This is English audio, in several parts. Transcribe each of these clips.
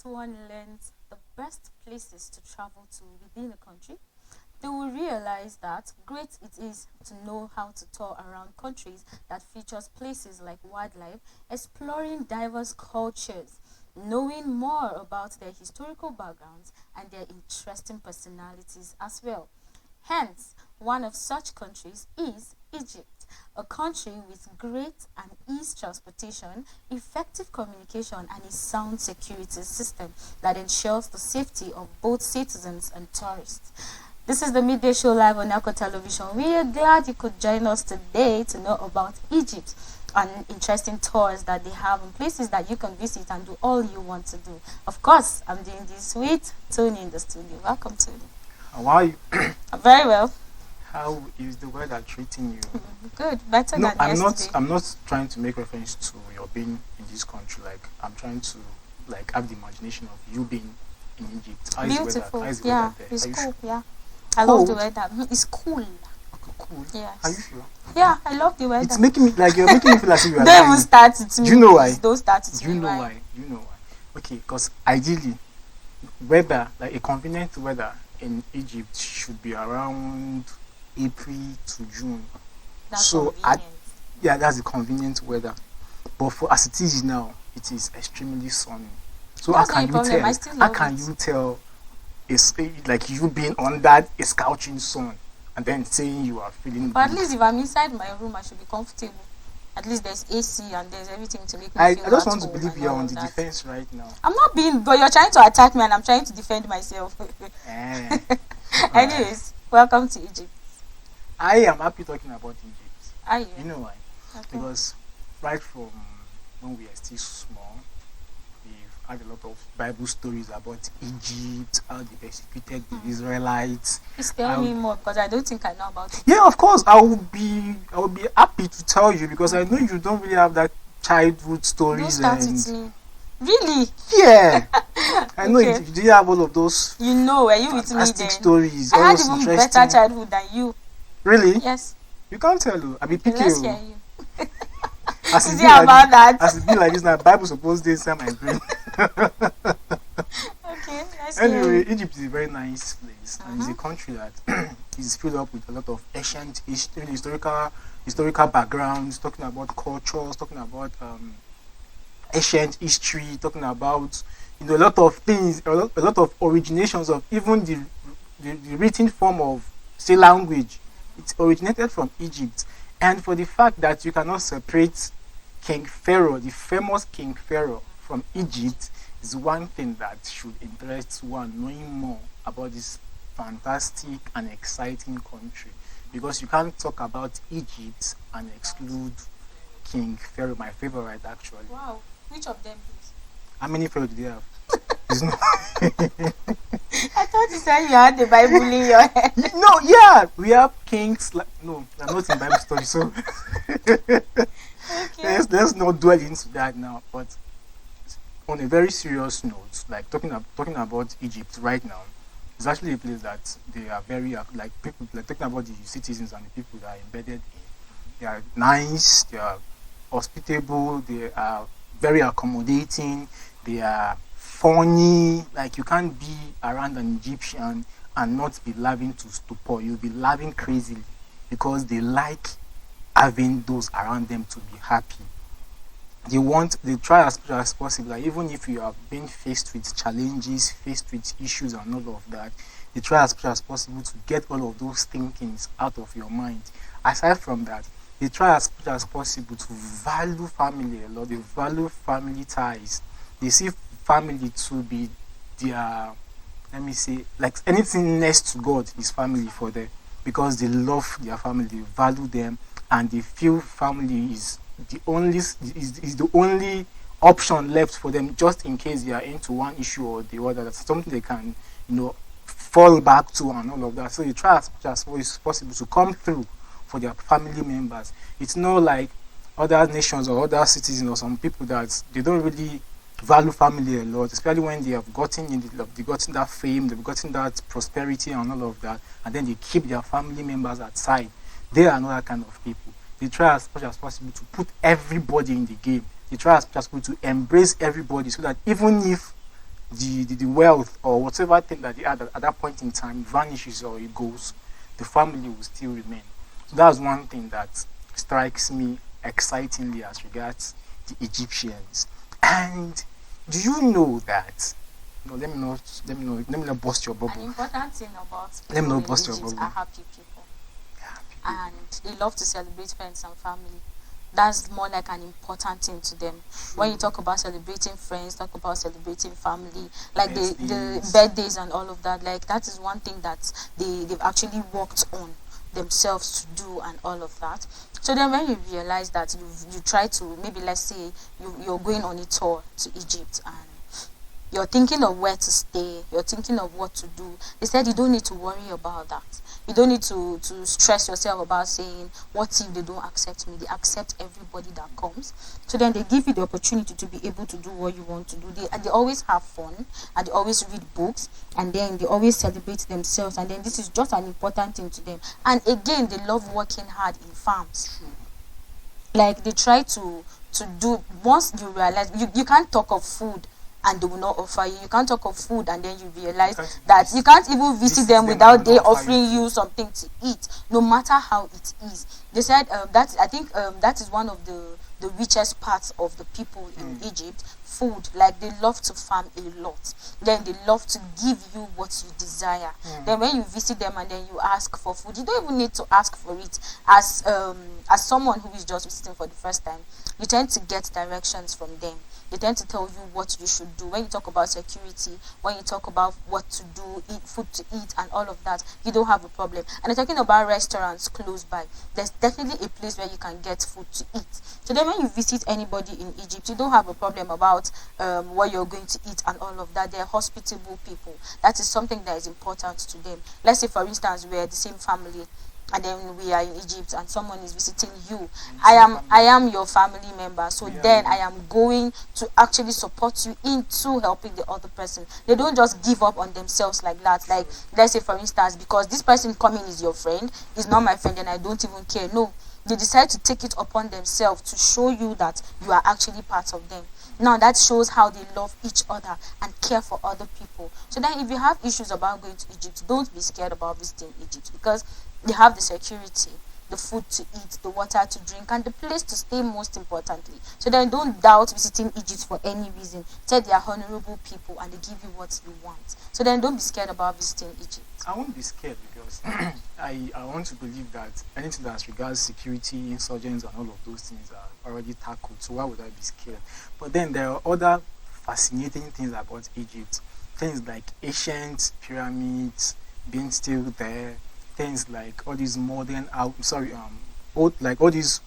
one learns the best places to travel to within a country, they will realize that great it is to know how to tour around countries that features places like wildlife, exploring diverse cultures, knowing more about their historical backgrounds and their interesting personalities as well. Hence, one of such countries is Egypt, a country with great and ease transportation, effective communication, and a sound security system that ensures the safety of both citizens and tourists. This is the Midday Show live on Elko Television. We are glad you could join us today to know about Egypt and interesting tours that they have and places that you can visit and do all you want to do. Of course, I'm doing this with Tony in the studio. Welcome, Tony. How are you? Very well. How is the weather treating you? Good, better No, than I'm yesterday. not. I'm not trying to make reference to your being in this country. Like I'm trying to have the imagination of you being in Egypt. How is the weather? Beautiful. How is the Yeah, weather there? it's Are you cool. Yeah, I love the cold? weather. It's cool. Cool. Yes. Are you sure? Yeah, I love the weather. It's making me you're making me feel as if you are Don't even lying. start it to me. Do you know why? Please. Don't start it to Do you me. know why? Do you know why? Okay, because ideally, weather like a convenient weather in Egypt should be around April to June. That's So convenient. yeah, that's the convenient weather. But for as it is now, it is extremely sunny. So That's how not a can you problem. tell? I still How love can it. you tell? It's like you being under a scorching sun and then saying you are feeling But at good. least if I'm inside my room, I should be comfortable. At least there's AC and there's everything to make me I feel just at want to home believe and you're all on of the that. defense right now. I'm not being, but you're trying to attack me and I'm trying to defend myself. Eh. Anyways, welcome to Egypt. I am happy talking about Egypt. Are you? You know why? Okay. Because right from when we are still small, we've had a lot of Bible stories about Egypt, how they persecuted the Israelites. Please tell me more because I don't think I know about it. Yeah, of course, I will be happy to tell you because I know you don't really have that childhood Don't stories start and with me. Really? yeah. I know Okay. you did have all of those You know, were you with me fantastic then? stories, all I had those even interesting. better childhood than you. Really? Yes. You can't tell you. I be Okay, picky. let's oh. hear you. As Is it it be like about this, that? as it be like this now, Bible supposed to inside my brain. Okay, let's hear Anyway, you. Egypt is a very nice place, and it's a country that is filled up with a lot of ancient historical backgrounds, talking about cultures, talking about ancient history, talking about a lot of things, a lot of originations of even the written form of say language. It originated from Egypt, and for the fact that you cannot separate King Pharaoh, the famous King Pharaoh, from Egypt is one thing that should interest one knowing more about this fantastic and exciting country, because you can't talk about Egypt and exclude King Pharaoh, my favorite actually. Wow. Which of them, please? How many Pharaoh do they have? There's no. I thought you said you had the Bible in your head. No, yeah, we have kings. No, I'm not in Bible study, so Okay. let's not dwell into that now. But on a very serious note, like talking about Egypt right now, it's actually a place that they are very like people like talking about the citizens and the people that are embedded in. They are nice, they are hospitable, they are very accommodating, they are funny. Like you can't be around an Egyptian and not be laughing to stupor. You'll be laughing crazily because they like having those around them to be happy. They try as much as possible, like even if you are being faced with challenges, faced with issues and all of that, they try as much as possible to get all of those thinkings out of your mind. Aside from that, they try as much as possible to value family a lot. They value family ties. They see family to be their, let me say, like anything next to God is family for them, because they love their family, they value them, and they feel family is the only option left for them, just in case they are into one issue or the other. That's something they can fall back to and all of that. So they try as much as possible to come through for their family members. It's not like other nations or other citizens or some people that they don't really value family a lot, especially when they have they've gotten that fame, they've gotten that prosperity and all of that, and then they keep their family members aside. They are not that kind of people. They try as much as possible to put everybody in the game. They try as much as possible to embrace everybody, so that even if the wealth or whatever thing that they had at that point in time vanishes or it goes, the family will still remain. So that's one thing that strikes me excitingly as regards the Egyptians. And do you know that? No, let me not bust your An bubble. important thing about Let me people not in bust your Egypt bubble. are happy people, Yeah, and they love to celebrate friends and family. That's more like an important thing to them. When you talk about celebrating friends, talk about celebrating family, like the birthdays. birthdays and all of that, like that is one thing that they've actually worked on themselves to do and all of that. So then when you realize that you try to, maybe let's say you're going on a tour to Egypt, and you're thinking of where to stay, you're thinking of what to do, they said you don't need to worry about that. You don't need to stress yourself about saying, what if they don't accept me? They accept everybody that comes. So then they give you the opportunity to be able to do what you want to do. They always have fun, and they always read books, and then they always celebrate themselves, and then this is just an important thing to them. And again, they love working hard in farms. Like they try to do, once you realize you can't talk of food and they will not offer you. You can't talk of food and then you realize that you can't even visit them without they offering you something to eat, no matter how it is. They said that, I think that is one of the richest parts of the people in Egypt. Food, like they love to farm a lot. Then they love to give you what you desire. Then when you visit them and then you ask for food, you don't even need to ask for it. As someone who is just visiting for the first time, you tend to get directions from them. They tend to tell you what you should do. When you talk about security, when you talk about what to do, eat food to eat and all of that, you don't have a problem. And I'm talking about restaurants close by. There's definitely a place where you can get food to eat. So then when you visit anybody in Egypt, you don't have a problem about what you're going to eat and all of that. They're hospitable people. That is something that is important to them. Let's say, for instance, we're the same family, and then we are in Egypt and someone is visiting you. I am your family member, so then I am going to actually support you into helping the other person. They don't just give up on themselves like that. Like, let's say, for instance, because this person coming is your friend, is not my friend, and I don't even care. No, they decide to take it upon themselves to show you that you are actually part of them. Now that shows how they love each other and care for other people. So then if you have issues about going to Egypt, don't be scared about visiting Egypt, because they have the security, the food to eat, the water to drink, and the place to stay, most importantly. So then don't doubt visiting Egypt for any reason. Tell they are honorable people and they give you what you want. So then don't be scared about visiting Egypt. I won't be scared because I want to believe that anything that regards security, insurgents, and all of those things are already tackled. So why would I be scared? But then there are other fascinating things about Egypt. Things like ancient pyramids being still there. Things like all these modern like all these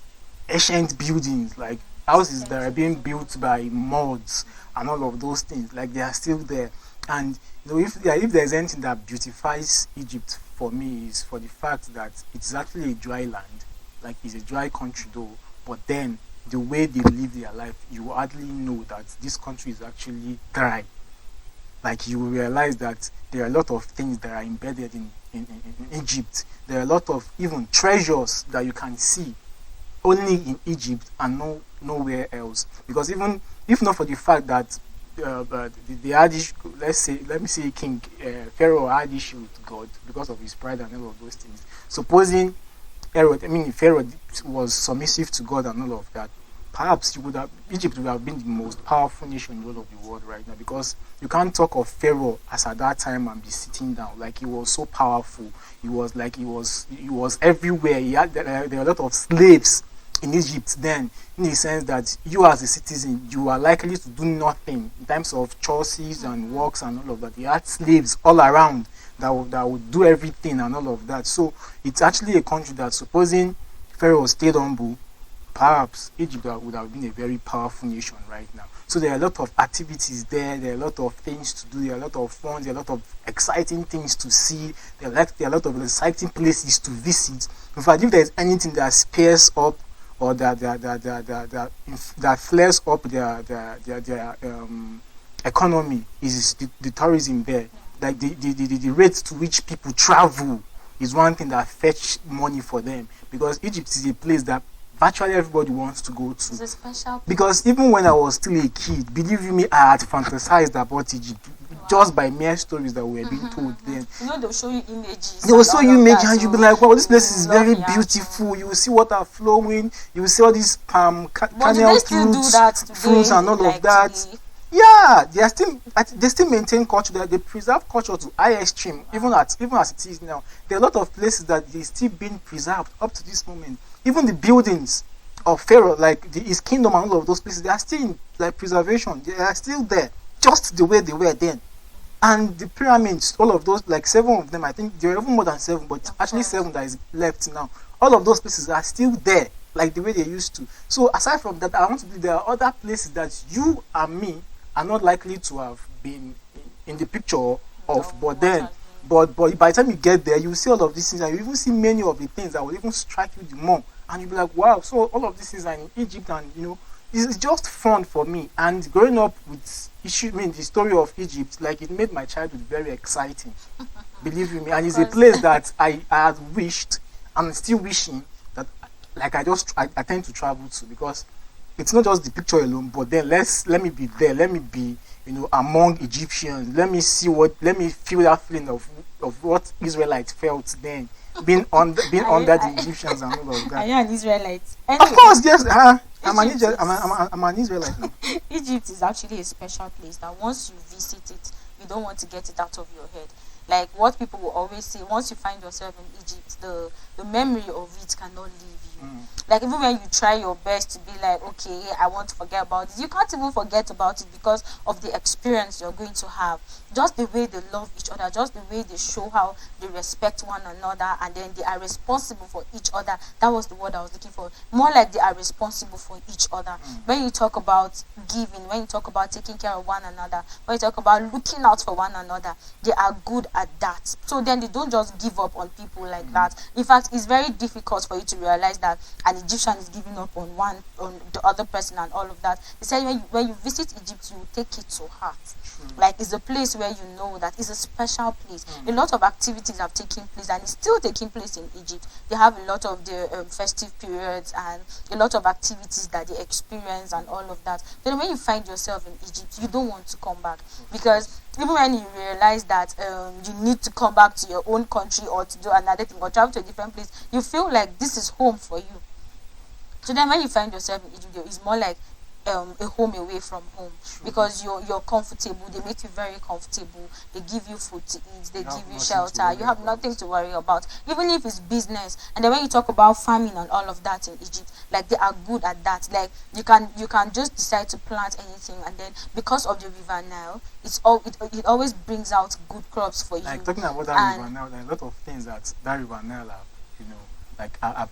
ancient buildings, like houses that are being built by mods and all of those things, like they are still there. And if there's anything that beautifies Egypt for me, is for the fact that it's actually a dry land. Like, it's a dry country though, but then the way they live their life, you hardly know that this country is actually dry. Like, you will realize that there are a lot of things that are embedded in Egypt. There are a lot of even treasures that you can see only in Egypt and nowhere else. Because even if not for the fact that the had issue, let me say King Pharaoh had issue with God because of his pride and all of those things. Supposing Pharaoh was submissive to God and all of that, perhaps Egypt would have been the most powerful nation in the whole of the world right now, because you can't talk of Pharaoh as at that time and be sitting down. Like, he was so powerful. He was everywhere. There were a lot of slaves in Egypt then, in the sense that you as a citizen, you are likely to do nothing in terms of chores and works and all of that. He had slaves all around that would do everything and all of that. So it's actually a country that, supposing Pharaoh stayed humble, perhaps Egypt would have been a very powerful nation right now. So there are a lot of activities there. There are a lot of things to do. There are a lot of fun. There are a lot of exciting things to see. There are a lot of exciting places to visit. In fact, if there is anything that spears up or that flares up their economy, is the tourism there. Like, the rate to which people travel is one thing that fetch money for them, because Egypt is a place that virtually everybody wants to go to. It's a special place. Because even when I was still a kid, believe you me, I had fantasized about Egypt. just by mere stories that were being told then. They'll show you images. They will show you images and you'll be like, wow, this place is love very the beautiful. You will see water flowing. You will see all these palm But do kernel they still do fruits, that today? fruits and all Like of that. today? Yeah, they still maintain culture. They preserve culture to high extreme, even as it is now. There are a lot of places that they still being preserved up to this moment. Even the buildings of Pharaoh, like his kingdom and all of those places, they are still in like preservation. They are still there, just the way they were then. And the pyramids, all of those, like 7 of them, I think there are even more than 7, but it's actually 7 that is left now. All of those places are still there, like the way they used to. So aside from that, I want to believe there are other places that you and me are not likely to have been in the picture of, but by the time you get there, you see all of these things, and you even see many of the things that will even strike you the more, and you'll be like, wow, so all of these things are in Egypt, and it's just fun for me. And growing up with the story of Egypt, like, it made my childhood very exciting. Believe you me, and it's a place that I had wished, and I'm still wishing that, like, I tend to travel to, because it's not just the picture alone, but then let me be there, let me be among Egyptians, let me feel that feeling of what Israelites felt then, being under the Egyptians and all of that. Are you an Israelite? Of course, yes. I'm an Israelite now. Egypt is actually a special place that once you visit it, you don't want to get it out of your head. Like what people will always say, once you find yourself in Egypt, the memory of it cannot leave you. Like even when you try your best to be like, okay, I want to forget about it, you can't even forget about it because of the experience you're going to have. Just the way they love each other, just the way they show how they respect one another, and then they are responsible for each other. That was the word I was looking for. More like they are responsible for each other. When you talk about giving, when you talk about taking care of one another, when you talk about looking out for one another, they are good at that. So then they don't just give up on people like that. In fact, it's very difficult for you to realize that an Egyptian is giving up on the other person and all of that. They say when you visit Egypt, you will take it to heart. Like it's a place where you know that it's a special place. A lot of activities have taken place and it's still taking place in Egypt. They have a lot of the festive periods and a lot of activities that they experience and all of that. Then when you find yourself in Egypt, you don't want to come back, because even when you realize that you need to come back to your own country or to do another thing or travel to a different place, you feel like this is home for you. So then when you find yourself in Egypt, it's more like a home away from home, because you're comfortable. They make you very comfortable. They give you food to eat. They give you shelter. You have nothing to worry about, even if it's business. And then when you talk about farming and all of that in Egypt, like they are good at that. Like you can just decide to plant anything, and then because of the River Nile, it always brings out good crops for you. Like talking about that River Nile, there are a lot of things that River Nile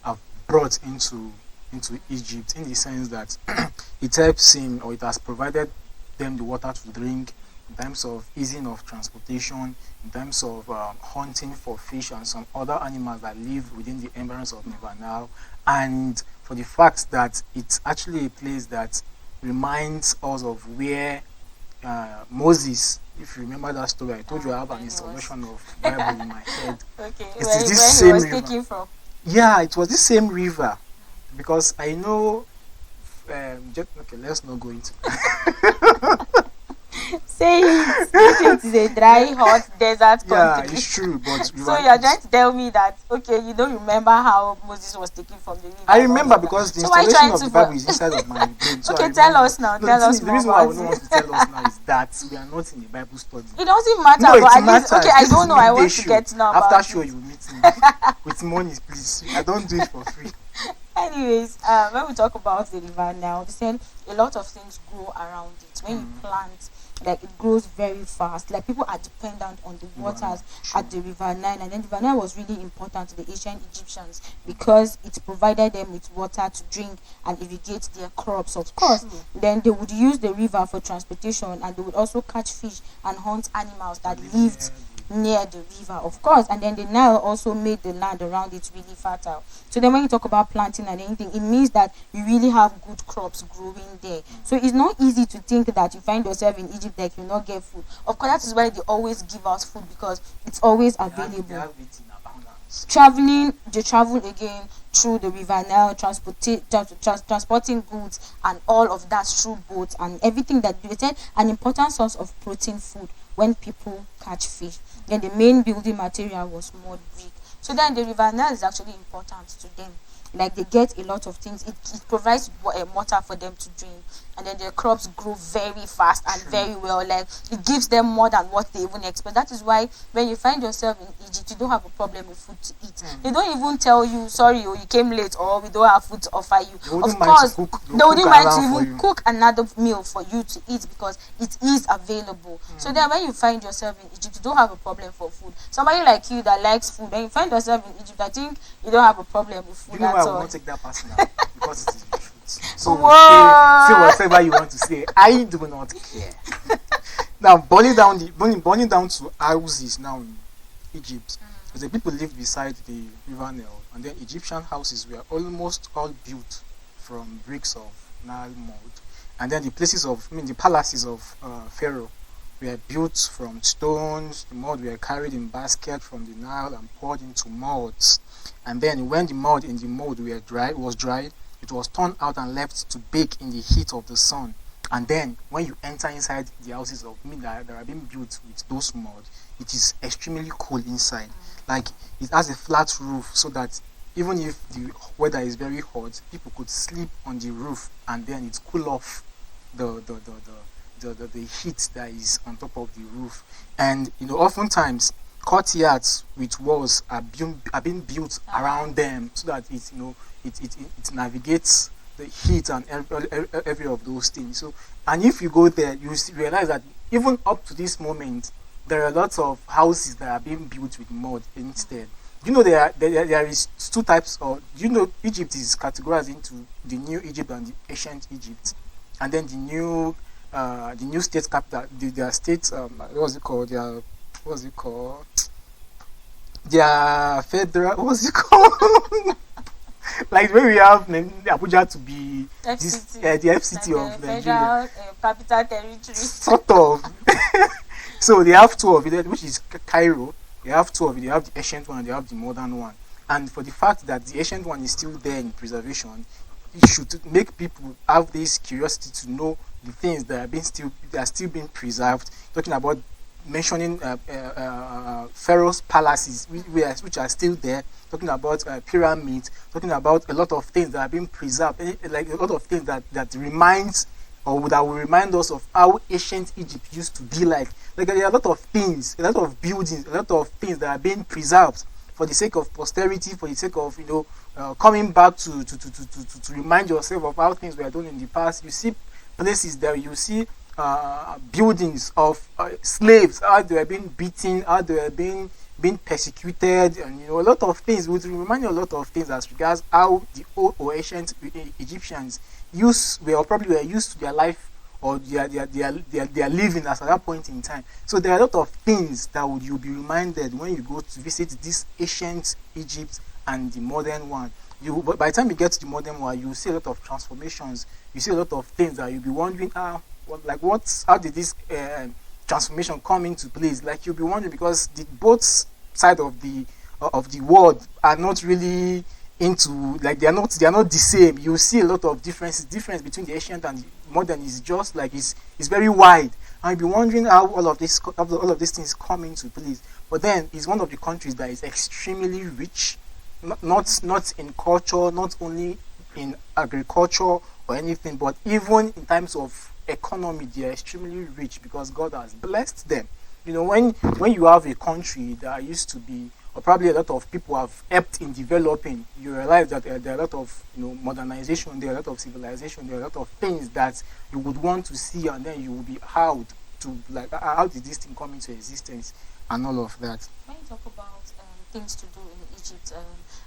have brought into Egypt, in the sense that it helps him, or it has provided them the water to drink, in terms of easing of transportation, in terms of hunting for fish and some other animals that live within the environs of River Nile, and for the fact that it's actually a place that reminds us of where Moses, if you remember that story, I told you I have an installation of Bible in my head. Okay, it's where this he same was river. taking from. Yeah, it was the same river, because I know. Okay, let's not go into that. Say it. Egypt is a dry, hot desert country. Yeah, it's true, but so you're trying to tell me that you don't remember how Moses was taken from the river? I remember, because the installation of the Bible is inside of my brain. So okay, tell us now. No, tell us the more. reason why I don't want to tell us now is that we are not in a Bible study. It doesn't matter. No, but it matters. Okay, I don't know. I want to get to know about after show, you meet me with money, please. I don't do it for free. Anyways, when we talk about the river now, they said a lot of things grow around it. When you plant, like it grows very fast. Like people are dependent on the waters at the River Nile, and then the River Nile was really important to the ancient Egyptians because it provided them with water to drink and irrigate their crops. Of course, then they would use the river for transportation, and they would also catch fish and hunt animals that lived near the river, of course. And then the Nile also made the land around it really fertile. So then when you talk about planting and anything, it means that you really have good crops growing there. So it's not easy to think that you find yourself in Egypt like you'll not get food. Of course, that is why they always give us food, because it's always available. They have it in abundance. Traveling, they travel again through the River Nile, transporting goods and all of that through boats and everything that they said an important source of protein food when people catch fish. Then the main building material was mud brick. So then the River Nile is actually important to them. Like they get a lot of things. It provides water for them to drink, and then their crops grow very fast and very well. Like it gives them more than what they even expect. That is why when you find yourself in Egypt, you don't have a problem with food to eat. They don't even tell you sorry, or you came late, or we don't have food to offer you. Of course, they wouldn't mind to even cook another meal for you to eat because it is available. So then when you find yourself in Egypt, you don't have a problem for food. Somebody like you that likes food, when you find yourself in Egypt, I think you don't have a problem with food. You know why I will not take that personal? Because it is the truth. So say whatever you want to say. I do not care. Now burning down to houses now in Egypt. The people lived beside the River Nile, and then Egyptian houses were almost all built from bricks of Nile mud, and then the palaces of Pharaoh were built from stones. The mud were carried in baskets from the Nile and poured into molds. And then when the mud in the mold was dried, it was turned out and left to bake in the heat of the sun. And then when you enter inside the houses of Midday that are being built with those mud, it is extremely cool inside. Like it has a flat roof so that even if the weather is very hot, people could sleep on the roof and then it cool off the heat that is on top of the roof. And oftentimes courtyards with walls are being built around them so that it navigates the heat and every of those things. So, and if you go there, you realize that even up to this moment, there are lots of houses that are being built with mud instead. There is two types of. Egypt is categorized into the New Egypt and the Ancient Egypt, and then the new state capital, their state. What's it called? Their federal. What's it called? Like when we have Abuja to be FCT, the FCT like of Nigeria, capital territory. Sort of. So they have two of it, which is Cairo. They have two of it. They have the ancient one and they have the modern one. And for the fact that the ancient one is still there in preservation, it should make people have this curiosity to know the things that are still being preserved. Talking about mentioning Pharaoh's palaces, which are still there. Talking about pyramids. Talking about a lot of things that are being preserved. Like a lot of things that reminds or that will remind us of how ancient Egypt used to be like. Like there are a lot of things, a lot of buildings, a lot of things that are being preserved for the sake of posterity, for the sake of coming back to remind yourself of how things were done in the past. You see places there, you see buildings of slaves, how they were being beaten, how they were being persecuted, and a lot of things. Would remind you a lot of things as regards how the old or ancient Egyptians were used to their life or their living as at that point in time. So there are a lot of things that you'll be reminded when you go to visit this ancient Egypt and the modern one. By the time you get to the modern one, you see a lot of transformations. You see a lot of things that you'll be wondering, how did this transformation come into place? Like you'll be wondering because both sides of the world are not really into, like they are not the same. You see a lot of difference between the ancient and the modern is just like it's very wide, and you'll be wondering how all of these things come into place. But then it's one of the countries that is extremely rich, not in culture, not only in agriculture or anything, but even in terms of economy, they are extremely rich because God has blessed them. When you have a country that used to be, or probably a lot of people have helped in developing, you realize that there are a lot of modernization, there are a lot of civilization, there are a lot of things that you would want to see, and then you will be how how did this thing come into existence and all of that. When you talk about things to do in Egypt,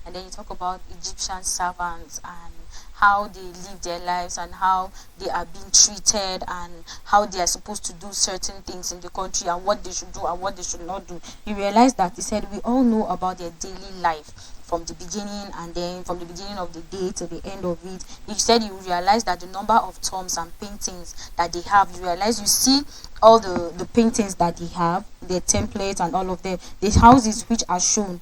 and then you talk about Egyptian servants and how they live their lives and how they are being treated and how they are supposed to do certain things in the country and what they should do and what they should not do, you realize that he said we all know about their daily life from the beginning, and then from the beginning of the day to the end of it. You said you realize that the number of tombs and paintings that they have, you see all the paintings that they have, their templates and all of them. The houses which are shown,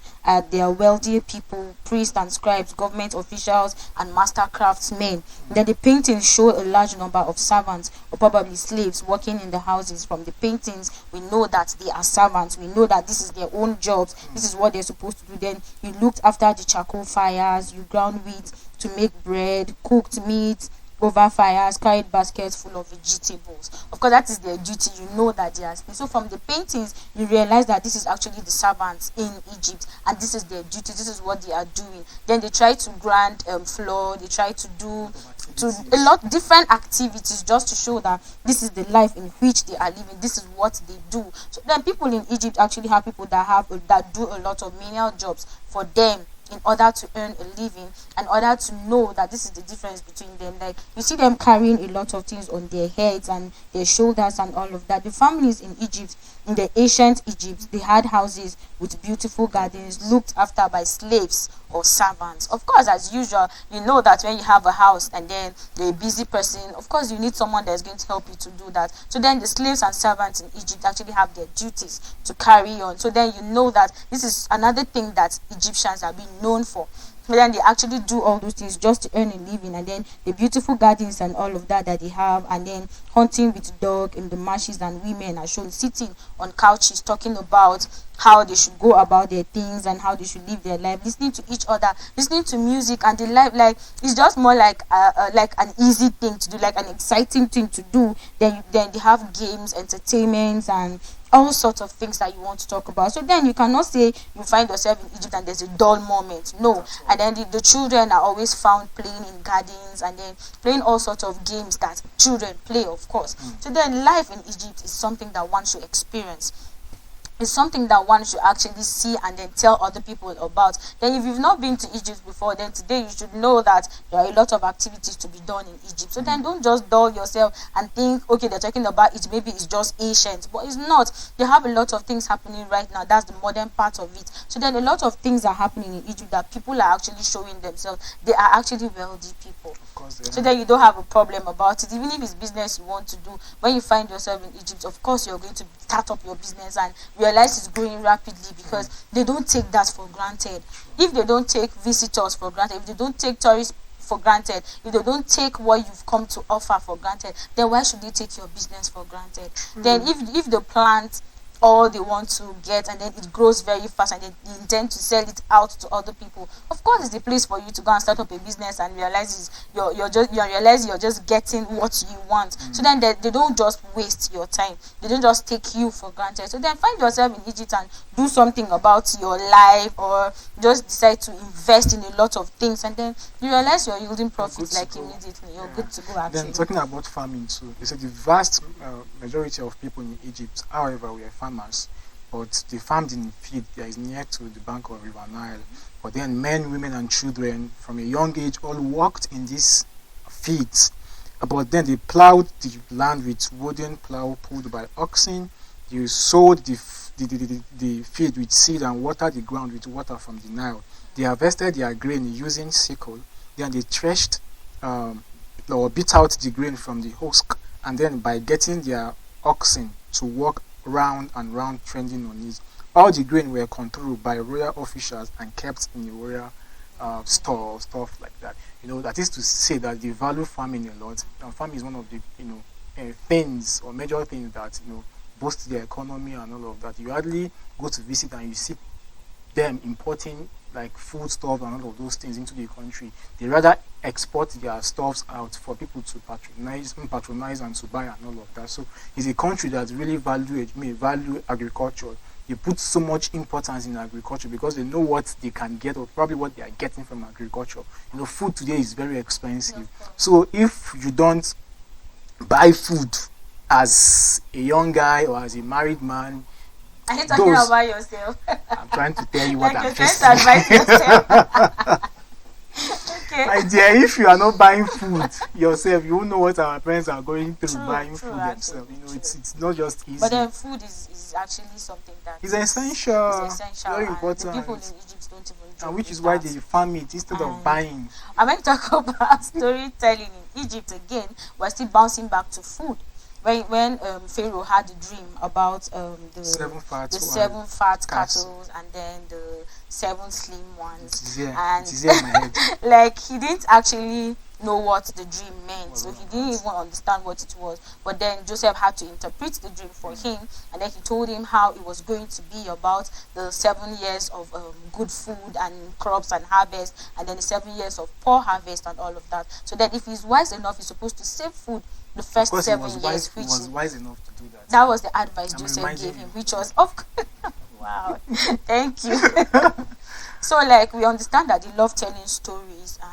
they are wealthy people priests and scribes, government officials, and master craftsmen. Then the paintings show a large number of servants or probably slaves working in the houses. From the paintings, we know that they are servants. We know that this is their own jobs. This is what they're supposed to do. Then you looked after the charcoal fires, you ground wheat to make bread, cooked meat over fires, carried baskets full of vegetables. Of course, that is their duty. You know that they are. So from the paintings, you realize that this is actually the servants in Egypt, and this is their duty. This is what they are doing. Then they try to grind flour. They try to do a lot different activities just to show that this is the life in which they are living. This is what they do. So then people in Egypt actually have people that do a lot of menial jobs for them in order to earn a living, in order to know that this is the difference between them. Like you see them carrying a lot of things on their heads and their shoulders and all of that. The families in Egypt, in the ancient Egypt, they had houses with beautiful gardens looked after by slaves or servants. Of course, as usual, you know that when you have a house and then you're a busy person, of course you need someone that's going to help you to do that. So then the slaves and servants in Egypt actually have their duties to carry on. So then you know that this is another thing that Egyptians are being known for. But then they actually do all those things just to earn a living. And then the beautiful gardens and all of that they have, and then hunting with dog in the marshes, and women are shown sitting on couches talking about how they should go about their things and how they should live their life, listening to each other, listening to music, and the life, like it's just more like an easy thing to do, like an exciting thing to do. Then they have games, entertainments, and all sorts of things that you want to talk about. So then you cannot say you find yourself in Egypt and there's a dull moment. No. And then the children are always found playing in gardens and then playing all sorts of games that children play, of course. So then life in Egypt is something that one should experience. It's something that one should actually see and then tell other people about. Then if you've not been to Egypt before, then today you should know that there are a lot of activities to be done in Egypt. So then don't just dull yourself and think, okay, they're talking about it, maybe it's just ancient. But it's not. They have a lot of things happening right now. That's the modern part of it. So then a lot of things are happening in Egypt that people are actually showing themselves. They are actually wealthy people. So then you don't have a problem about it. Even if it's business you want to do, when you find yourself in Egypt, of course you're going to start up your business and realize it's growing rapidly, because they don't take that for granted. If they don't take visitors for granted, if they don't take tourists for granted, if they don't take what you've come to offer for granted, then why should they take your business for granted? Then if the plant all they want to get and then it grows very fast and they intend to sell it out to other people, of course it's the place for you to go and start up a business and realize you're just getting what you want. So then they don't just waste your time, they don't just take you for granted. So then find yourself in Egypt and do something about your life, or just decide to invest in a lot of things, and then you realize you're yielding profits like immediately. You're good to go actually. Then talking about farming too, they said the vast majority of people in Egypt, however, were farmers, but they farmed in field that is near to the bank of River Nile. But then men, women, and children from a young age all worked in these fields. But then they plowed the land with wooden plow pulled by oxen. They sowed the field with seed and watered the ground with water from the Nile. They harvested their grain using sickle. Then they threshed or beat out the grain from the husk, and then by getting their oxen to walk round and round, trending on it, all the grain were controlled by royal officials and kept in a royal store, stuff like that. That is to say that they value farming a lot. And farming is one of the things or major things that boost their economy and all of that. You hardly go to visit and you see them importing like food stuff and all of those things into the country. They rather export their stuffs out for people to patronize and to buy and all of that. So it's a country that really value agriculture. They put so much importance in agriculture because they know what they can get, or probably what they are getting from agriculture. Food today is very expensive. So if you don't buy food as a young guy or as a married man, are you talking about yourself? I'm trying to tell you what like I'm facing. You're trying to advise yourself. Okay. My dear, if you are not buying food yourself, you won't know what our parents are going through buying food themselves. It's not just easy. But then food is actually something that it's essential. It's essential. Very important. The people in Egypt don't even do, and which is why they farm it instead of buying. I'm going to talk about storytelling in Egypt again. We're still bouncing back to food. When Pharaoh had a dream about the seven fat cattle and then the seven slim It ones. is here. And It is here in my head. like he didn't actually know what the dream meant, Was so all he about. didn't even understand what it was. But then Joseph had to interpret the dream for him, and then he told him how it was going to be about the 7 years of good food and crops and harvest, and then the 7 years of poor harvest and all of that. So that if he's wise enough, he's supposed to save food the Of first course, he 7 was years, wise. He which was wise enough to do that. that was the advice I'm Joseph reminding gave him, you. which was of wow, thank you. So like we understand that they love telling stories, and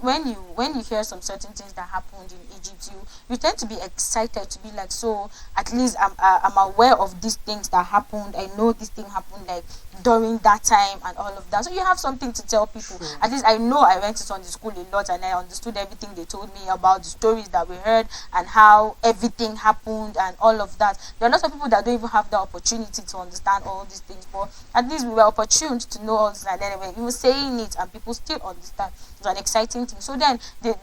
when you hear some certain things that happened in Egypt, you tend to be excited to be like, so at least I'm aware of these things that happened. I know this thing happened like during that time and all of that. So you have something to tell people. Sure. At least I know I went to Sunday school a lot, and I understood everything they told me about the stories that we heard and how everything happened and all of that. There are lots of people that don't even have the opportunity to understand all these things, but at least we were opportuned to know all this, and then we were saying it and people still understand. It's an exciting thing. So then they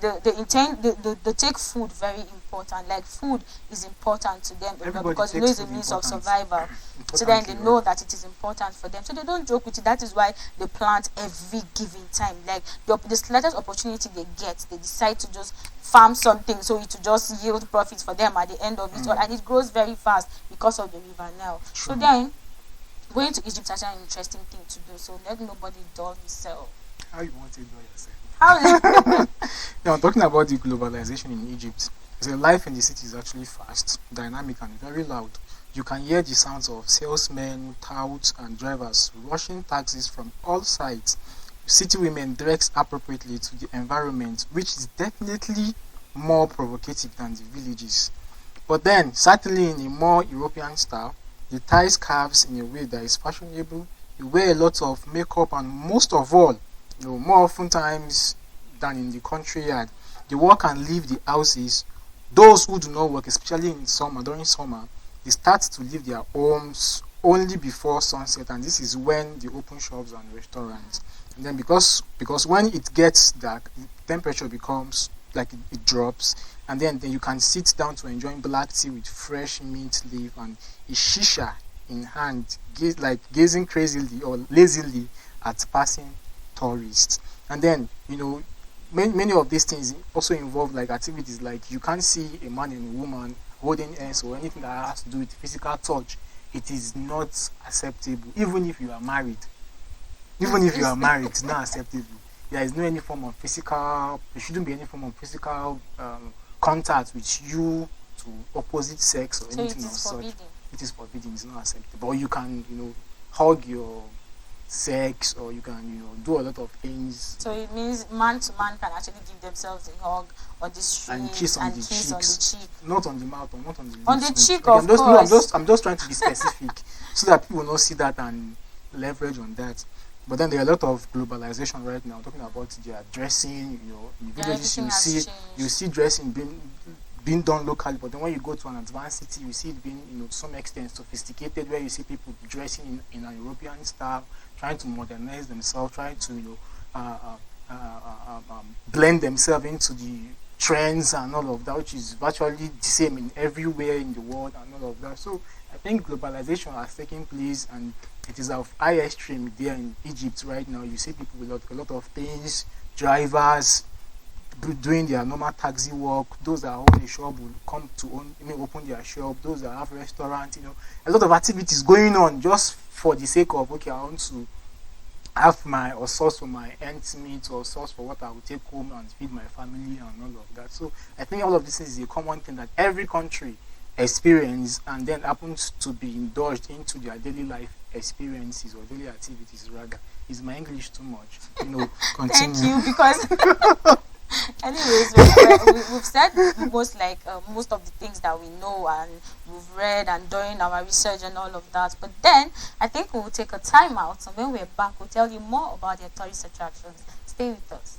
take food very important. Like food is important to them a lot, Everybody because takes it's a food means of important. survival. So then they Importantly, know right? that it is important for them. So they don't joke with it. That is why they plant every given time. Like the slightest opportunity they get, they decide to just farm something so it will just yield profits for them at the end of it all. And it grows very fast because of the river Nile. So True. then going to Egypt is actually an interesting thing to do. So let nobody dull himself. How you want it by yourself? How Now, talking about the globalization in Egypt, the life in the city is actually fast, dynamic, and very loud. You can hear the sounds of salesmen, touts, and drivers rushing taxis from all sides. City women dress appropriately to the environment, which is definitely more provocative than the villages. But then, certainly in a more European style, the tie scarves in a way that is fashionable. You wear a lot of makeup, and most of all, more often times than in the country yard, they work and leave the houses. Those who do not work, especially in summer, during summer, they start to leave their homes only before sunset, and this is when they open shops and restaurants. And then because when it gets dark, the temperature becomes like it drops, and then you can sit down to enjoy black tea with fresh mint leaf and a shisha in hand, gazing crazily or lazily at passing tourists. And then many of these things also involve like activities like you can't see a man and a woman holding hands or anything that has to do with physical touch. It is not acceptable, even if you are married. Even if you are married, it's not acceptable. There is no any form of physical. There shouldn't be any form of physical contact with you to opposite sex or So it anything of is such. forbidden. It is forbidden. It's not acceptable. Or you can hug your sex, or you can do a lot of things. So it means man to man can actually give themselves a hug on the street And kiss on the kiss on the cheeks. cheek. Not on the mouth or not on the lips. On the no. cheek, Okay, of course. I'm just trying to be specific so that people will not see that and leverage on that. But then there are a lot of globalization right now, talking about their dressing. In Yeah, villages everything has changed. you see dressing being done locally, but then when you go to an advanced city, you see it being to some extent sophisticated, where you see people dressing in an European style, trying to modernize themselves, trying to blend themselves into the trends and all of that, which is virtually the same in everywhere in the world and all of that. So I think globalization has taken place, and it is of high extreme there in Egypt right now. You see people with a lot of things, drivers doing their normal taxi work. Those that own a shop will come to open their shop. Those that have restaurants, a lot of activities going on just for the sake of, okay, I want to have or source for my ends meet, or source for what I will take home and feed my family and all of that. So I think all of this is a common thing that every country experience, and then happens to be indulged into their daily life experiences or daily activities rather. Is my English too much? Continue. Thank you, because anyways, we've said most of the things that we know and we've read and during our research and all of that. But then I think we'll take a time out, and when we're back, we'll tell you more about their tourist attractions. Stay with us.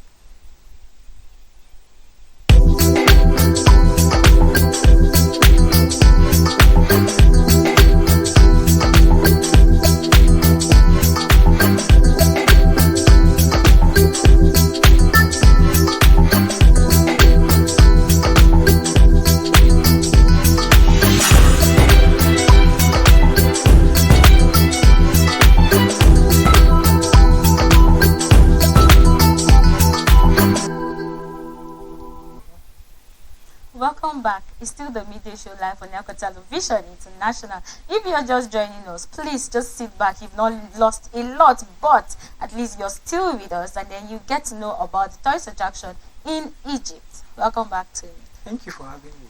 welcome back. It's still the Midday Show live on Yako Television International. If you're just joining us, please just sit back. You've not lost a lot, but at least you're still with us, and then you get to know about the tourist attraction in Egypt. Welcome back to me. Thank you for having me.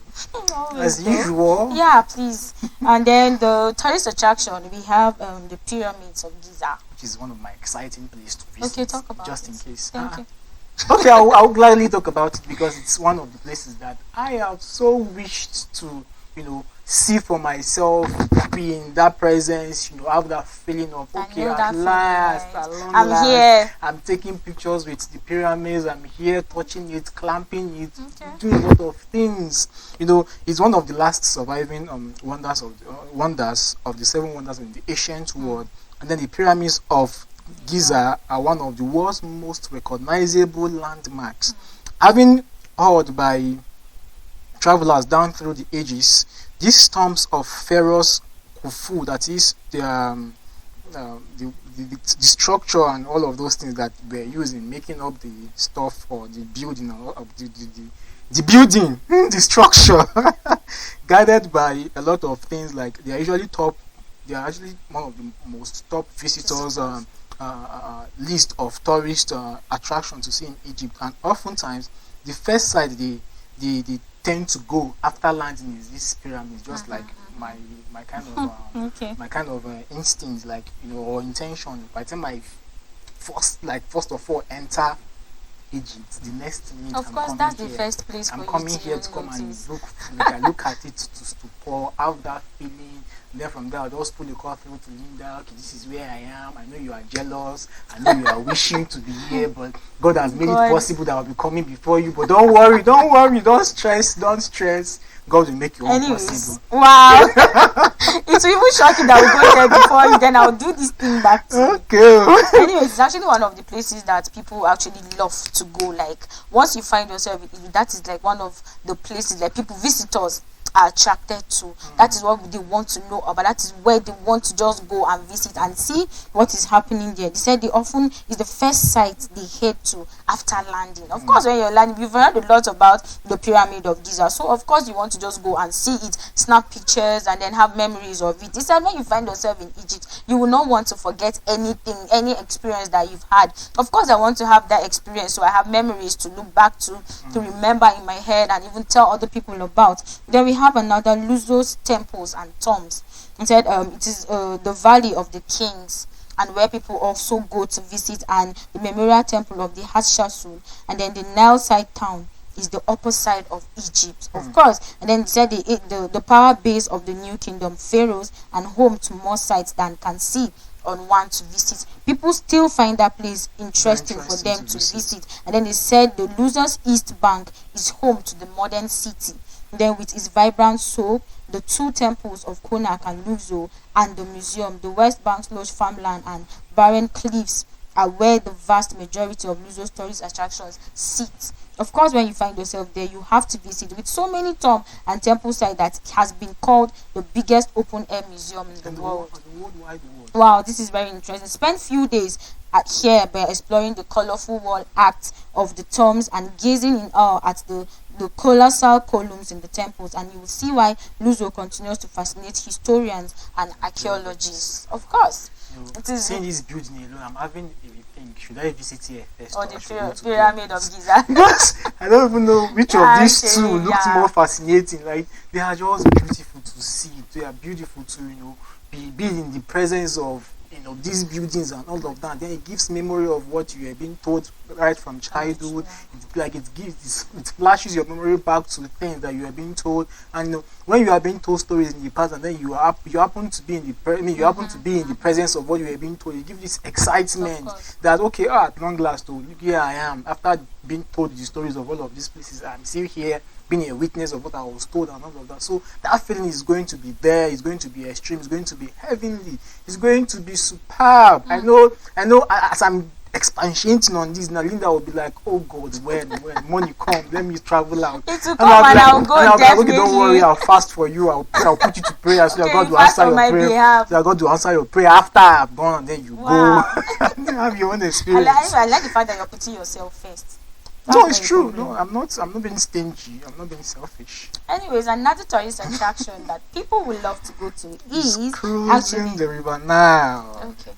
Always As so. usual. Yeah, please. And then the tourist attraction, we have the pyramids of Giza. Which is one of my exciting places to visit. Okay, talk about just it. in case. Thank you. Okay, I'll gladly talk about it because it's one of the places that I have so wished to, see for myself, be in that presence, have that feeling of, okay, at last, at long I'm last, here. I'm taking pictures with the pyramids, I'm here touching it, clamping it, Okay. doing a lot of things. It's one of the last surviving wonders of the seven wonders in the ancient world. And then the pyramids of Giza are one of the world's most recognizable landmarks. Having heard by travelers down through the ages, these tombs of Pharaohs Khufu, that is the structure and all of those things that were used in making up the stuff or the building of the building, the structure, guided by a lot of things like they are actually one of the most top visitors list of tourist attractions to see in Egypt, and oftentimes the first site they tend to go after landing is this pyramid, just like my kind of Okay. my kind of instinct, like or intention. By the time I first of all enter Egypt, the next thing Of course, that's the first place I'm for coming you to here to come notice. and look at it to pour out that feeling. And then from there, I'll just pull the call through to Linda. Okay, this is where I am. I know you are jealous. I know you are wishing to be here, but God has made it possible that I'll be coming before you. But don't worry, don't stress. God will make it all possible. Wow. It's even shocking that we go there before you, then I'll do this thing back to you. Okay. Anyways, it's actually one of the places that people actually love to go. Like, once you find yourself, that is like one of the places that visitors are attracted to. That is what they want to know about. That is where they want to just go and visit and see what is happening there. They said they often is the first site they head to after landing. Of course, when you're landing, you've heard a lot about the pyramid of Giza, so of course you want to just go and see it, snap pictures, and then have memories of it. They said when you find yourself in Egypt, you will not want to forget anything, any experience that you've had. Of course, I want to have that experience, so I have memories to look back to remember in my head and even tell other people about. Then we have another Luso's temples and tombs. It said it is the Valley of the Kings, and where people also go to visit, and the memorial temple of the Hatshepsut, and then the Nile side town is the upper side of Egypt, of course. And then it said the power base of the new kingdom pharaohs, and home to more sites than can see on one to visit. People still find that place interesting for them to visit. And then they said the Luso's East Bank is home to the modern city. Then with its vibrant soap, the two temples of Konak and Luxor, and the museum, the West Bank's lush farmland and barren cliffs are where the vast majority of Luxor's tourist attractions sit. Of course, when you find yourself there, you have to visit with so many tomb and temple sites that has been called the biggest open-air museum in the world. Worldwide world. Wow, this is very interesting. Spend few days here by exploring the colorful wall art of the tombs and gazing in awe at the colossal columns in the temples, and you will see why Luxor continues to fascinate historians and archaeologists. Of course, it is seeing this building alone. I'm having a think. Should I visit here first? or Or I should go the to pyramid of Giza. Because I don't even know which of these two looked yeah. more fascinating. Like they are just beautiful to see. They are beautiful to be in the presence of these buildings and all of that. Then it gives memory of what you have been told right from childhood. It flashes your memory back to things that you have been told. And when you are being told stories in the past, and then you happen to be in the presence of what you have been told, it gives this excitement that okay, at long last, look here I am. After being told the stories of all of these places, I'm still here, being a witness of what I was told and all of that. So that feeling is going to be there. It's going to be extreme. It's going to be heavenly. It's going to be superb. I know. As I'm expatiating on this, now Linda will be like, "Oh God, when money come, let me travel out." It will come and I'll go definitely. Okay, don't worry, I'll fast for you. I'll put you to prayer so that God will answer your prayer. So that God will answer your prayer after I've gone, and then you go. Have your own experience. I like the fact that you're putting yourself first. No, That's it's not a true. problem. No, I'm not being stingy. I'm not being selfish. Anyways, another tourist attraction that people would love to go to It's is cruising actually the river now. okay.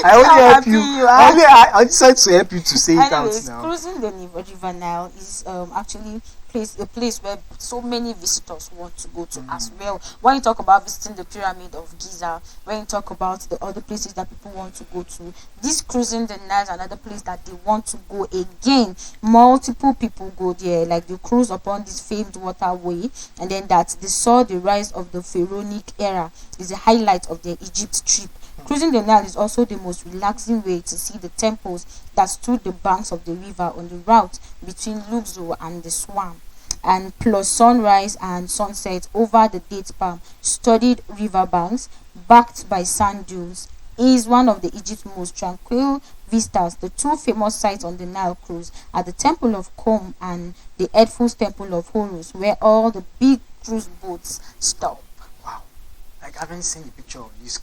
I See only how help happy you. you are. I decided to help you to say it out Anyways, now. cruising the River Nile is actually a place where so many visitors want to go to as well. When you talk about visiting the pyramid of Giza, when you talk about the other places that people want to go to, this cruising the Nile is another place that they want to go again. Multiple people go there, like they cruise upon this famed waterway, and then that they saw the rise of the pharaonic era is a highlight of their Egypt trip. Cruising the Nile is also the most relaxing way to see the temples that stood the banks of the river on the route between Luxor and the Swan. And plus sunrise and sunset over the date palm studded riverbanks backed by sand dunes is one of the Egypt's most tranquil vistas. The two famous sites on the Nile cruise are the Temple of Kom and the Edfus Temple of Horus, where all the big cruise boats stop. Wow. Like I haven't seen the picture of this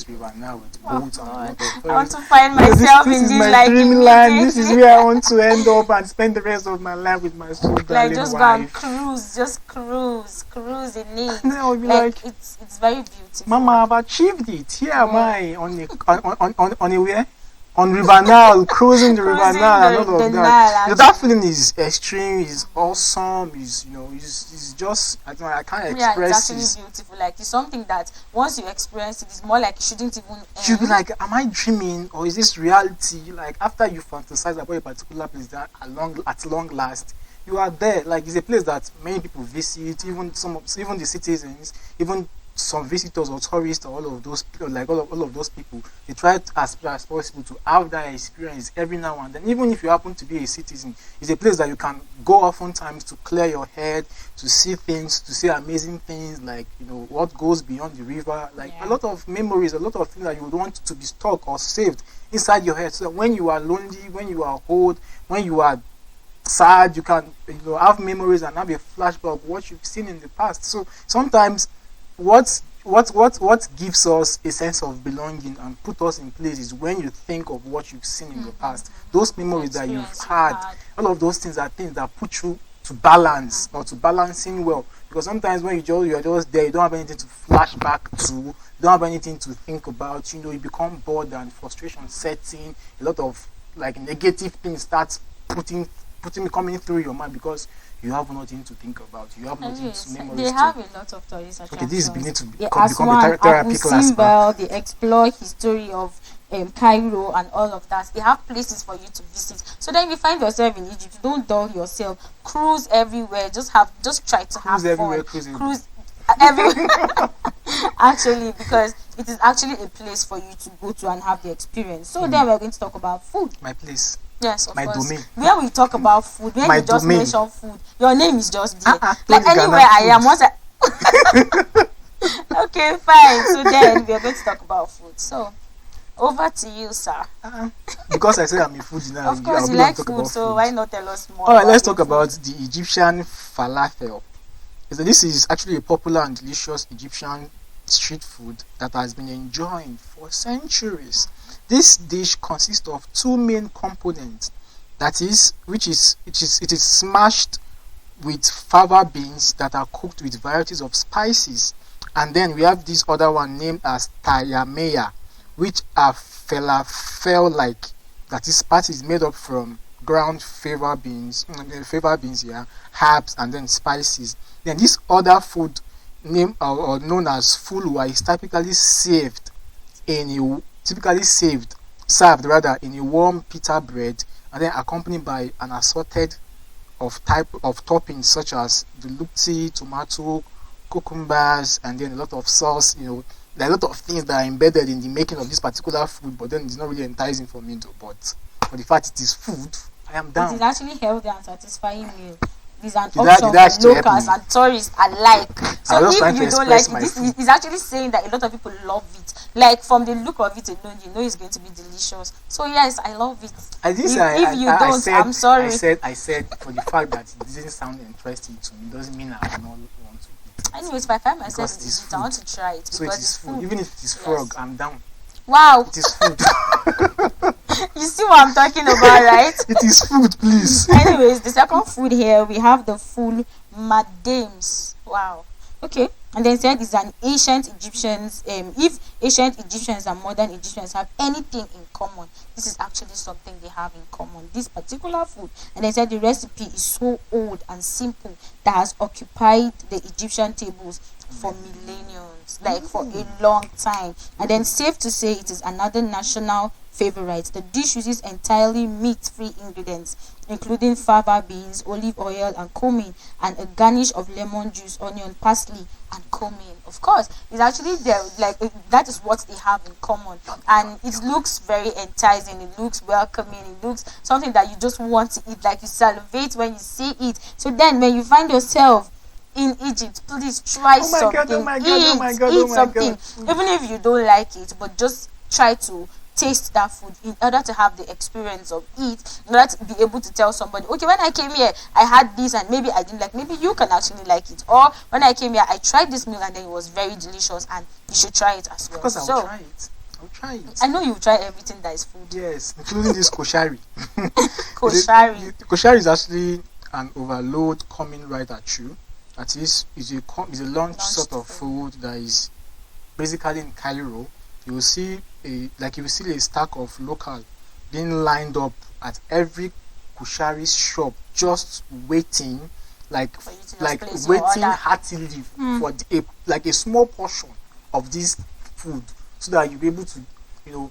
river now with Oh, boats and a God. lot of I want to find Because myself this in is this my like dreamland. This is immediately. where I want to end up and spend the rest of my life with my so Like darling just go and wife. cruise, just cruise in it. And then I'll be Like like, it's very beautiful. Mama, I've achieved it. Here am Yeah. I on a where? On River Nile, cruising the River Cruising Nile and the all of that. Nile, You know, that actually. feeling is extreme, is awesome, is just I don't know, I can't Yeah, it's express actually it. beautiful. Like it's something that once you experience it, it's more like it shouldn't even end. You'll be like, am I dreaming or is this reality? Like after you fantasize about a particular place that at long last, you are there. Like it's a place that many people visit, even the citizens, even some visitors or tourists or all of those people, like all of those people, they try to, as much as possible to have that experience every now and then. Even if you happen to be a citizen, it's a place that you can go oftentimes to clear your head, to see things, to see amazing things, like what goes beyond the river, like Yeah. a lot of memories, a lot of things that you would want to be stored or saved inside your head, so that when you are lonely, when you are old, when you are sad, you can have memories and have a flashback of what you've seen in the past. So sometimes what gives us a sense of belonging and put us in place is when you think of what you've seen in the past, those memories that you've Experience had. All of those things are things that put you to balance or to balancing well, because sometimes when you're just there, you don't have anything to flash back to, you don't have anything to think about, you become bored and frustration sets in, a lot of like negative things start coming through your mind because you have nothing to think about. You have nothing Yes, to memories they to. have a lot of tourist Okay, attractions. this is beginning to The become Aswan, a therapy Abu class back. Simbel, they explore history of Cairo and all of that. They have places for you to visit. So then if you find yourself in Egypt, don't dull yourself. Cruise everywhere. Just try to have Cruise everywhere, fun. cruise Cruise everywhere. Actually, because it is actually a place for you to go to and have the experience. So then we're going to talk about food. My place. Yes, of My course. domain. When we talk about food, when My you just domain. mention food, your name is just there. Tony Like anywhere Ghana I am, food. once okay, fine. So then we are going to talk about food. So over to you, sir. Because I said I'm a foodie now, Of course, I'll you be like talk food, about so food. why not tell us more? All right, let's your talk food? about the Egyptian falafel. So this is actually a popular and delicious Egyptian street food that has been enjoyed for centuries. This dish consists of two main components. That is, it is smashed with fava beans that are cooked with varieties of spices, and then we have this other one named as tayameya, which are falafel-like. That is, part is made up from ground fava beans, yeah, herbs, and then spices. Then this other food named or known as fulwa is served rather in a warm pita bread, and then accompanied by an assorted of type of toppings such as the luti, tomato, cucumbers, and then a lot of sauce. There are a lot of things that are embedded in the making of this particular food, but then it's not really enticing for me though. But for the fact it is food, I am It down. is actually healthy and satisfying meal. It is an Did I option actually for help locals you? and tourists alike. So I was just trying if to you don't express like my it, this food. is actually saying that a lot of people love it. Like from the look of it alone, you know it's going to be delicious. So yes, I love it. I didn't If, say if you don't, I'm sorry. I said for the fact that it didn't sound interesting to me doesn't mean I will not want to eat. Anyways, if I find myself Because in it is Egypt, I want food. to try it So it because is it's food. food. Even if it is Yes. frog, I'm down. Wow. It is food. You see what I'm talking about, right? It is food, please. Anyways, the second food here we have the full madames. Wow. Okay. And then said is an ancient Egyptians. If ancient Egyptians and modern Egyptians have anything in common, this is actually something they have in common. This particular food. And they said the recipe is so old and simple that has occupied the Egyptian tables for millenniums, like for a long time. And then safe to say it is another national favorite. The dish uses entirely meat-free ingredients, including fava beans, olive oil, and cumin, and a garnish of lemon juice, onion, parsley, and cumin. Of course, it's actually there. Like that is what they have in common, and it looks very enticing. It looks welcoming. It looks something that you just want to eat. Like you salivate when you see it. So then, when you find yourself in Egypt, please try something. Eat something, even if you don't like it, but just try to taste that food in order to have the experience of it, in order to be able to tell somebody, okay, when I came here I had this and maybe I didn't like, maybe you can actually like it, or when I came here I tried this meal and then it was very delicious and you should try it as well. Of course, I'll try it. I'll try it. I know you'll try everything that is food. Yes, including this koshari. Koshari. Koshari is actually an overload coming right at you. That is a lunch sort of food that is basically in Cairo. You will see a stack of local being lined up at every kushari shop, just waiting, like waiting heartily for a small portion of this food, so that you'll be able to, to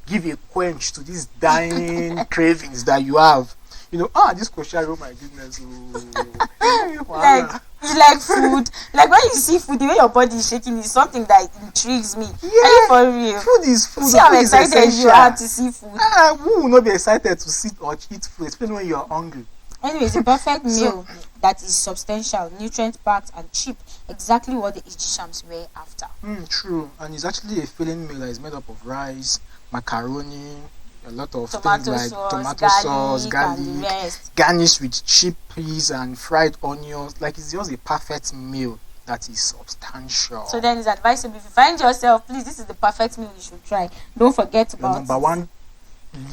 give a quench to these dying cravings that you have. This koshari, oh my goodness. Like, you like food. Like when you see food, the way your body is shaking is something that intrigues me. Yeah, are you for real? Food is food. See how excited you are to see food. Who will not be excited to sit or eat food, especially when you are hungry? Anyway, it's a perfect meal that is substantial, nutrient packed, and cheap. Exactly what the Egyptians were after. True, and it's actually a filling meal that is made up of rice, macaroni, a lot of tomato things like sauce, tomato sauce, garlic, garnished with chickpeas and fried onions. Like, it's just a perfect meal that is substantial. So then it's advisable, if you find yourself, please, this is the perfect meal you should try. Don't forget about number one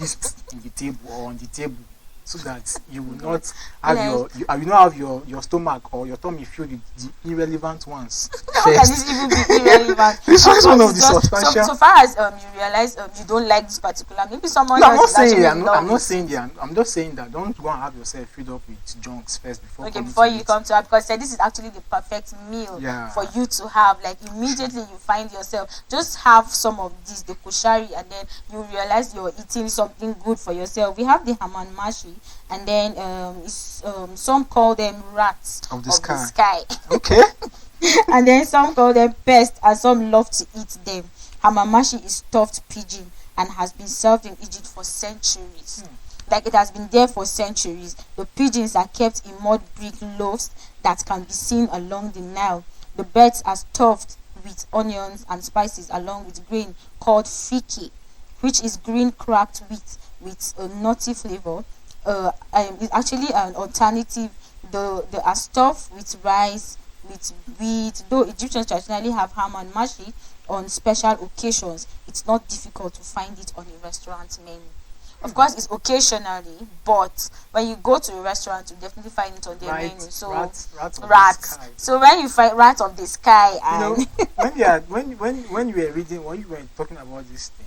list in the table or on the table, so that you will not have your stomach or your tummy filled with the irrelevant ones. How can this even be irrelevant? This is one of the substantial. So far as you realize you don't like this particular, maybe someone I'm else not saying that. I'm just saying that don't go and have yourself filled up with junks first before you come to it, because this is actually the perfect meal for you to have. Like immediately you find yourself, just have some of this, the koshari, and then you realize you're eating something good for yourself. We have the haman mashi, and then some call them rats of the sky. Okay. And then some call them pests, and some love to eat them. Hamamashi is stuffed pigeon and has been served in Egypt for centuries. Like, it has been there for centuries. The pigeons are kept in mud brick loaves that can be seen along the Nile. The birds are stuffed with onions and spices along with grain called fiki, which is green cracked wheat with a nutty flavor. It's actually an alternative. They are stuffed with rice, with wheat. Though Egyptians traditionally have ham and mashi on special occasions, it's not difficult to find it on a restaurant menu. Of course, it's occasionally, but when you go to a restaurant, you definitely find it on their menu. So rats. So when you find rats of the sky, and when you were reading, when you were talking about this thing,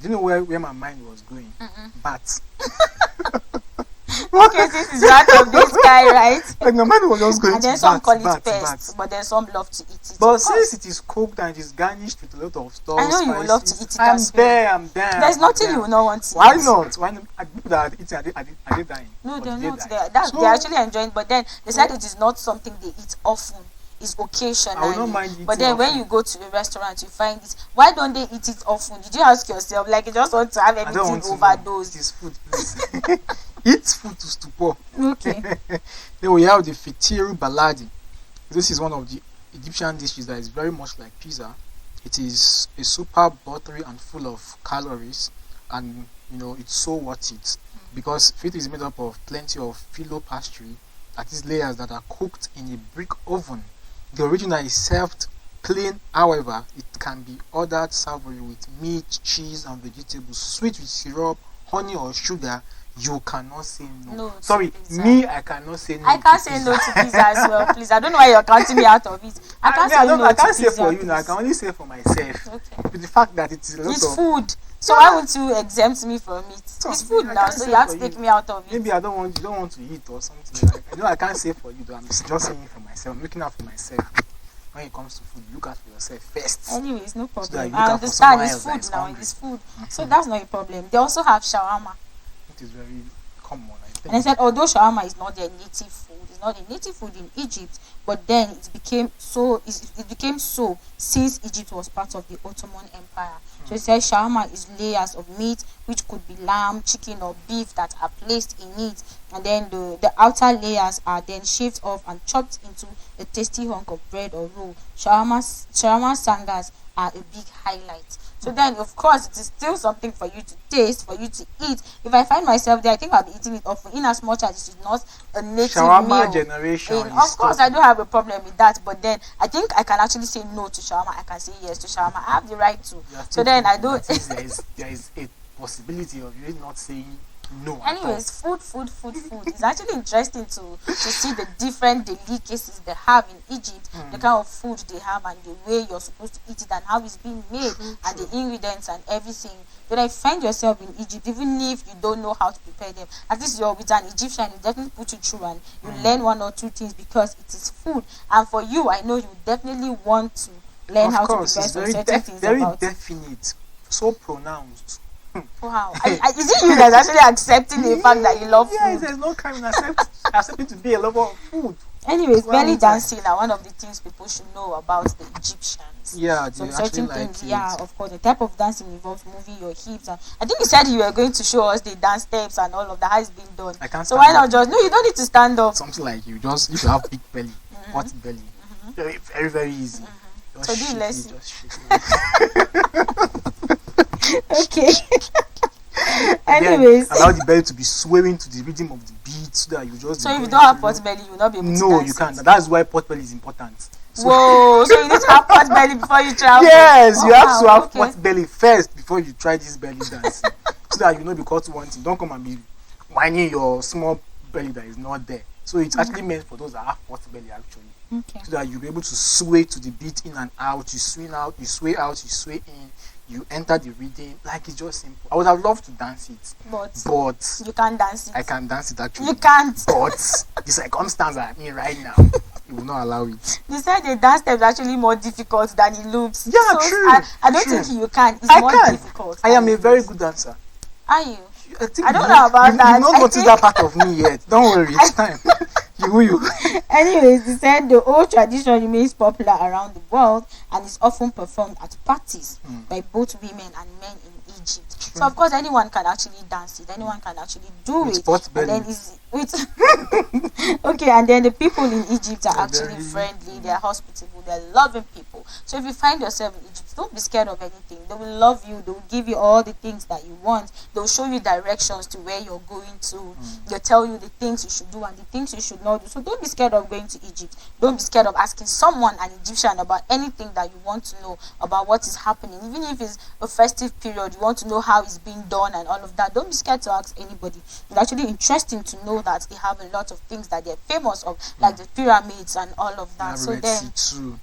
do you know where my mind was going? Bats. Okay, this is rat of the sky, right? Like, my mind was just going. And then some call it pests, but then some love to eat it. But since it is cooked and it is garnished with a lot of stuff, I know you will love to eat it. I'm there. There's nothing you will not want to Why eat. not? Why not? People that are eating, are they dying? No, they're not. They're actually enjoying, but then they said it is not something they eat often. It's occasionally. I will not mind eating. But then when you go to a restaurant, you find it. Why don't they eat it often? Did you ask yourself? Like, you just want to have everything overdosed? It is food, please. Eat food to stupor. Okay. Then we have the fitiru baladi. This is one of the Egyptian dishes that is very much like pizza. It is a super buttery and full of calories, and it's so worth it because fit is made up of plenty of phyllo pastry, that is layers that are cooked in a brick oven. The original is served plain, however, it can be ordered savory with meat, cheese, and vegetables, sweet with syrup, honey or sugar, you cannot say no. No to Sorry, pizza. me, I cannot say no. I can't to say pizza. no to pizza as well, please. I don't know why you're counting me out of it. I can't say no I to can't pizza. say for you now. I please. can only say for myself. Okay. With the fact that it is a lot It's of food. So why would you exempt me from it? So, It's food I now, can't so say you have for to take you. me out of it. Maybe I don't want you don't want to eat or something. Like, I know I can't say for you though. I'm just saying for myself. I'm looking out for myself. When it comes to food, look out for yourself first. Anyways, no So that problem. you I look out for someone understand it's else that food is now. hungry. It's food. So that's not a problem. They also have shawarma. It is very common, I think. And I said, although shawarma is not their native food, it's not a native food in Egypt, but then it became so. It became so since Egypt was part of the Ottoman Empire. So it says shawarma is layers of meat, which could be lamb, chicken, or beef that are placed in it, and then the outer layers are then shaved off and chopped into a tasty hunk of bread or roll. Shawarma sangas are a big highlight. So then, of course, it is still something for you to taste, for you to eat. If I find myself there, I think I'll be eating it often, in as much as it is not a native Shawarma meal. generation. Of course, I don't have a problem with that, but then I think I can actually say no to shawarma. I can say yes to shawarma. I have the right to. So then I don't. There is a possibility of you not saying no. Anyways, food. It's actually interesting to see the different delicacies they have in Egypt, the kind of food they have, and the way you're supposed to eat it, and how it's being made, and the ingredients and everything. When I find yourself in Egypt, even if you don't know how to prepare them, at least you're with an Egyptian, you definitely put you through and you learn one or two things because it is food. And for you, I know you definitely want to learn how to prepare some certain things very about it. definite, so pronounced. Wow. Is it you that's actually accepting the fact that you love Yes, food? there's no kind of accepting to be a lover of food. Anyways, Well, belly it's dancing are one of the things people should know about the Egyptians. Yeah, Some they certain actually things, like yeah, it. of course. The type of dancing involves moving your hips, and I think you said you were going to show us the dance steps and all of that, how it's being done. I can't So stand why not up. just no? You don't need to stand up. Something like you have big belly, hot belly, very easy. So do shake it, less. just shake it. Okay. Then Anyways, allow the belly to be swaying to the rhythm of the beat so that you just. so be if you going don't have through. pot belly, you will not be able to No, dance you it. can't. That's why pot belly is important. So Whoa! So you need to have pot belly before you travel. yes, Oh, you have to wow, have okay. pot belly first before you try this belly dance, so that you know be caught wanting. Don't come and be whining your small belly that is not there. So it's actually meant for those that have pot belly actually, Okay. so that you'll be able to sway to the beat in and out. You swing out, you sway out, you sway in. You enter the rhythm. Like it's just simple. I would have loved to dance it, but You can't dance it. I can dance it actually. You can't. But the circumstance I'm in right now, it will not allow it. They said the dance step is actually more difficult than it looks. Yeah, So true, I don't true. think you can. It's I more can. difficult. I am a very good dancer. Are you? I think I don't know about that. You've not I noticed think- that part of me yet. Don't worry, it's time. you. Anyways, they said the old tradition remains popular around the world and is often performed at parties by both women and men in Egypt. So of course anyone can actually dance it. Anyone can actually do With it. pot And belly. then it's with okay, and then the people in Egypt are They're actually very- friendly, they're hospitable, they're loving people. So if you find yourself in Egypt, don't be scared of anything. They will love you, they will give you all the things that you want, they'll show you directions to where you're going to, they'll tell you the things you should do and the things you should not do. So don't be scared of going to Egypt. Don't be scared of asking someone, an Egyptian, about anything that you want to know about what is happening. Even if it's a festive period, you want to know how it's being done and all of that, don't be scared to ask anybody. It's actually interesting to know that they have a lot of things that they're famous of, like the pyramids and all of that. So Red then, Sea too.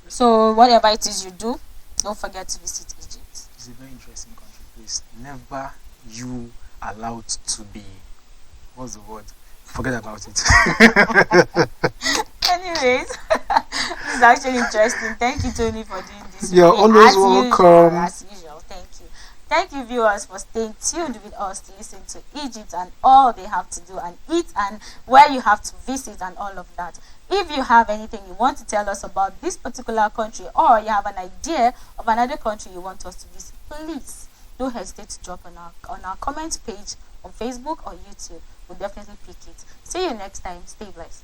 so whatever it is you do, don't forget to visit Egypt. It's a very interesting country, please. Never you allowed to be. What's the word? Forget about it. Anyways, this is actually interesting. Thank you, Tony, for doing this. You're with me. always As usual, welcome. as usual, thank you. Thank you, viewers, for staying tuned with us to listen to Egypt and all they have to do and eat and where you have to visit and all of that. If you have anything you want to tell us about this particular country, or you have an idea of another country you want us to visit, please don't hesitate to drop on our comment page on Facebook or YouTube. We'll definitely pick it. See you next time. Stay blessed.